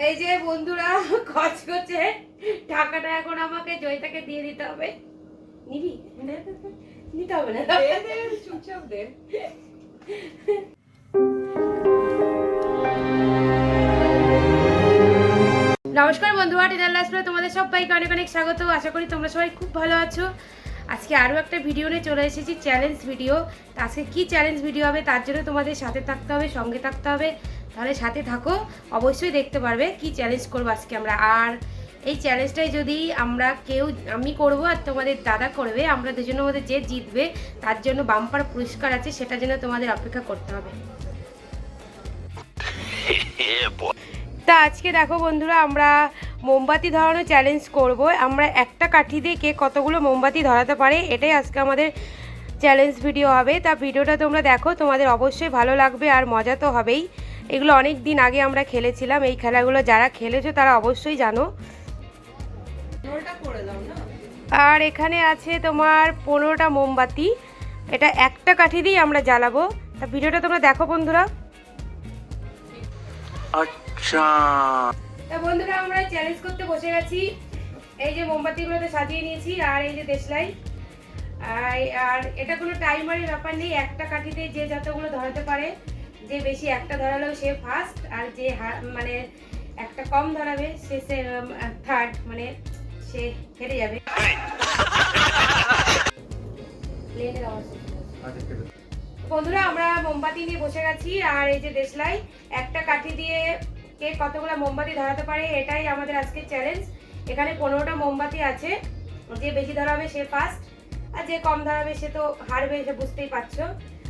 এই যে বন্ধুরা কচকচে টাকাটা এখন আমাকে জয়িতাকে দিয়ে দিতে হবে। নিবি? নিতে হবে না, চুপচাপ দে। নমস্কার বন্ধুরা, টিনার লাইফস্টাইলে তোমাদের সবাইকে অনেক অনেক স্বাগত। আশা করি তোমরা সবাই খুব ভালো আছো। আজকে আরও একটা ভিডিও নিয়ে চলে এসেছি, চ্যালেঞ্জ ভিডিও। তো আজকে কী চ্যালেঞ্জ ভিডিও হবে তার জন্য তোমাদের সাথে থাকতে হবে, সঙ্গে থাকতে হবে। তাহলে সাথে থাকো, অবশ্যই দেখতে পারবে কি চ্যালেঞ্জ করবো আজকে আমরা। আর এই চ্যালেঞ্জটাই যদি আমি করব আর তোমাদের দাদা করবে, আমরা দুজনের মধ্যে যে জিতবে তার জন্য বাম্পার পুরস্কার আছে, সেটার জন্য তোমাদের অপেক্ষা করতে হবে। তা আজকে দেখো বন্ধুরা, আমরা মোমবাতি ধরানো চ্যালেঞ্জ করব। আমরা একটা কাঠি দিয়ে কে কতগুলো মোমবাতি ধরাতে পারে, এটাই আজকে আমাদের চ্যালেঞ্জ ভিডিও হবে। তা ভিডিওটা তোমরা দেখো, তোমাদের অবশ্যই ভালো লাগবে আর মজা তো হবেই। এগুলো অনেক দিন আগে আমরা খেলেছিলাম, এই খেলাগুলো যারা খেলেছো তারা অবশ্যই জানো। আর এখানে আছে তোমার 15টা মোমবাতি, এটা একটা কাঠি দিয়ে আমরা জ্বালাবো। তা ভিডিওটা তোমরা দেখো বন্ধুরা। আচ্ছা তা বন্ধুরা, আমরা চ্যালেঞ্জ করতে বসে গেছি। এই যে মোমবাতিগুলোতে সাজিয়ে নিয়েছি, আর এই যে দেশলাই। আর এটা কোনো টাইমারের ব্যাপার নেই, একটা কাঠিতে যে যতগুলো ধরাতে পারে, যে বেশি একটা ধরালেও সে ফার্স্ট, আর যে মানে একটা কম ধরাবে সে থার্ড, মানে সে হেরে যাবে। বন্ধুরা, আমরা মোমবাতি নিয়ে বসে গেছি, আর এই যে দেশলাই, একটা কাঠি দিয়ে কে কতগুলো মোমবাতি ধরাতে পারে এটাই আমাদের আজকের চ্যালেঞ্জ। এখানে 15টা মোমবাতি আছে, যে বেশি ধরাবে সে ফার্স্ট, আর যে কম ধরাবে সে তো হারবে, সে বুঝতেই পারছো।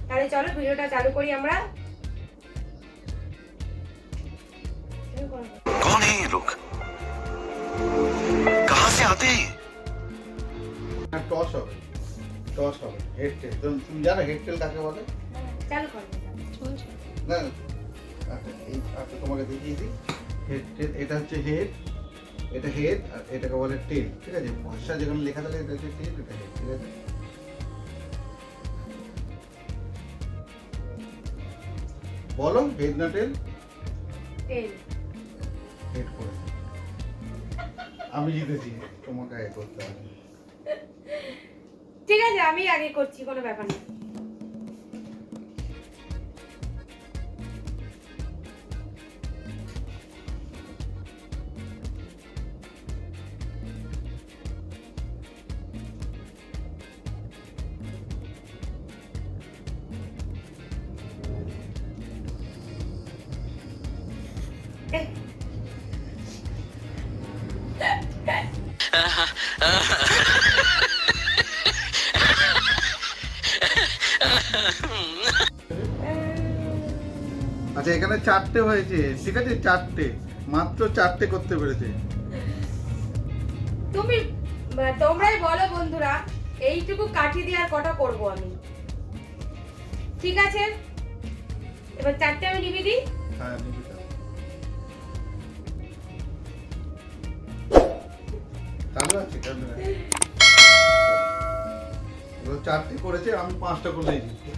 তাহলে চলো ভিডিওটা চালু করি আমরা। कौन है ये लोग? कहां से आते हैं? টস হবে, টস হবে, হেড টেল। তুমি জানো হেড টেল কাকে বলে? চালু করো। না, আচ্ছা এই আচ্ছা তোমাকে দেখিয়ে দিই। হেড টেল, এটা হচ্ছে হেড, এটা হেড, আর এটাকে বলে টেল। ঠিক আছে, ভাষা যেখানে লেখা থাকে এটা হচ্ছে টেল, এটা হেড। ঠিক আছে, বলো হেড না টেল? টেল। হেড করে আমি জিতেছি, তোমাকে আগে করতে হবে। ঠিক আছে, আমি আগে করছি, কোনো ব্যাপার না। আচ্ছা এখানে 4টে হয়েছে, ঠিক আছে, 4টে, মাত্র 4টে করতে পেরেছে। তোমরাই বলো বন্ধুরা, এইটুকু কাঠি দিয়ে আর কটা করবো আমি? ঠিক আছে, এবার 4টে আমি নিবি দিই। হ্যাঁ নিবি দাও। চালু আছে ক্যামেরা। 4টে করেছে, আমি 5টা করে দিয়েছি।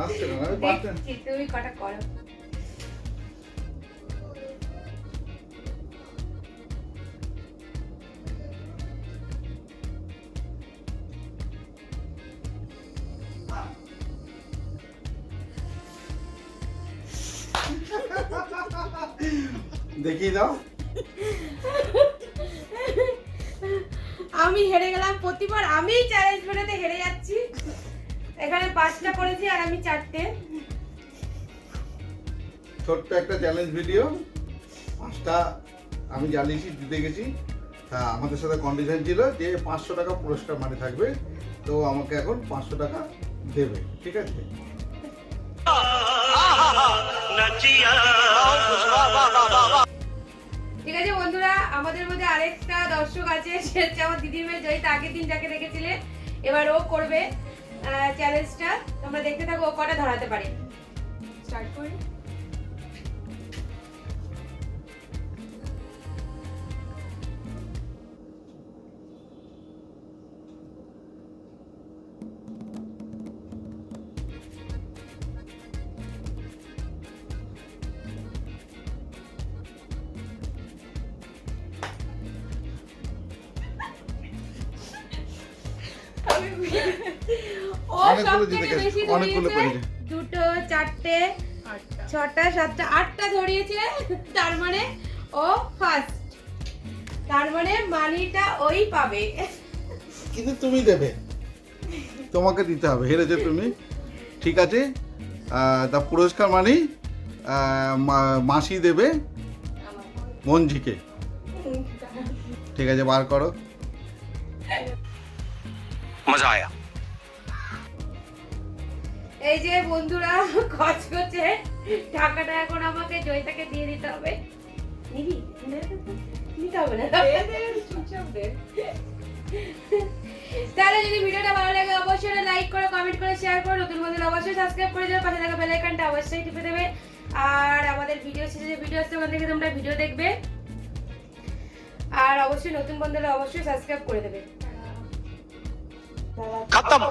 আসছে না, আমি 5টা। তুমি কটা করো। দেখিয়ে দাও। আমি হেরে গেলাম, প্রতিবার আমি চ্যালেঞ্জ বানাতে হেরে যাচ্ছি। এখানে 5টা করেছি আর আমি 4টে। ছোট্ট একটা চ্যালেঞ্জ ভিডিও, 5টা আমি জ্বালিয়েছি, জিতে গেছি। তা আমাদের সাথে কন্ডিশন ছিল যে 500 টাকা পুরস্কার মানি থাকবে, তো আমাকে এখন 500 টাকা দেবে, ঠিক আছে? ঠিক আছে বন্ধুরা, আমাদের মধ্যে আরেকটা দর্শক আছে, সে হচ্ছে আমার দিদির মেয়ে জয়িতা। আগের দিন যাকে দেখেছিলে, এবার ও করবে চ্যালেঞ্জটা। তোমরা দেখতে থাকো ও কটা ধরাতে পারে। স্টার্ট করি। ও অনেকগুলো সব জিতে থেকে গেছে, বেশি অনেকগুলো ধরিয়েছে পেরেছে। 2, 4, 6, 7, 8টা ধরিয়েছে, তার মানে ও ফার্স্ট, তার মানে মানিটা ওই পাবে। কিন্তু তুমি দেবে, তোমাকে দিতে হবে, হেরেছো তুমি। ঠিক আছে, তা পুরস্কার মানেই মাসি দেবে মঞ্জিকে। ঠিক আছে, বার করো। मजा आया। এই যে বন্ধুরা কচকচে টাকাটা এখন আমাকে জয়িতাকে দিয়ে দিতে হবে। নিবি? নিতে হবে না। দে চুপচাপ দে। তাহলে যদি ভিডিওটা ভালো লাগে অবশ্যই লাইক করো, কমেন্ট করে, শেয়ার করো, নতুন বন্ধুরা অবশ্যই সাবস্ক্রাইব করে যাও, পাশে থাকা বেল আইকনটা অবশ্যই টিপে দেবে। আর আমাদের ভিডিও শেষে যে ভিডিও আসছে ওখান থেকে তোমরা ভিডিও দেখবে, আর অবশ্যই নতুন বন্ধুরা অবশ্যই সাবস্ক্রাইব করে দেবে। खत्म।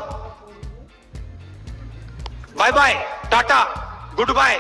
Bye bye, tata, good bye.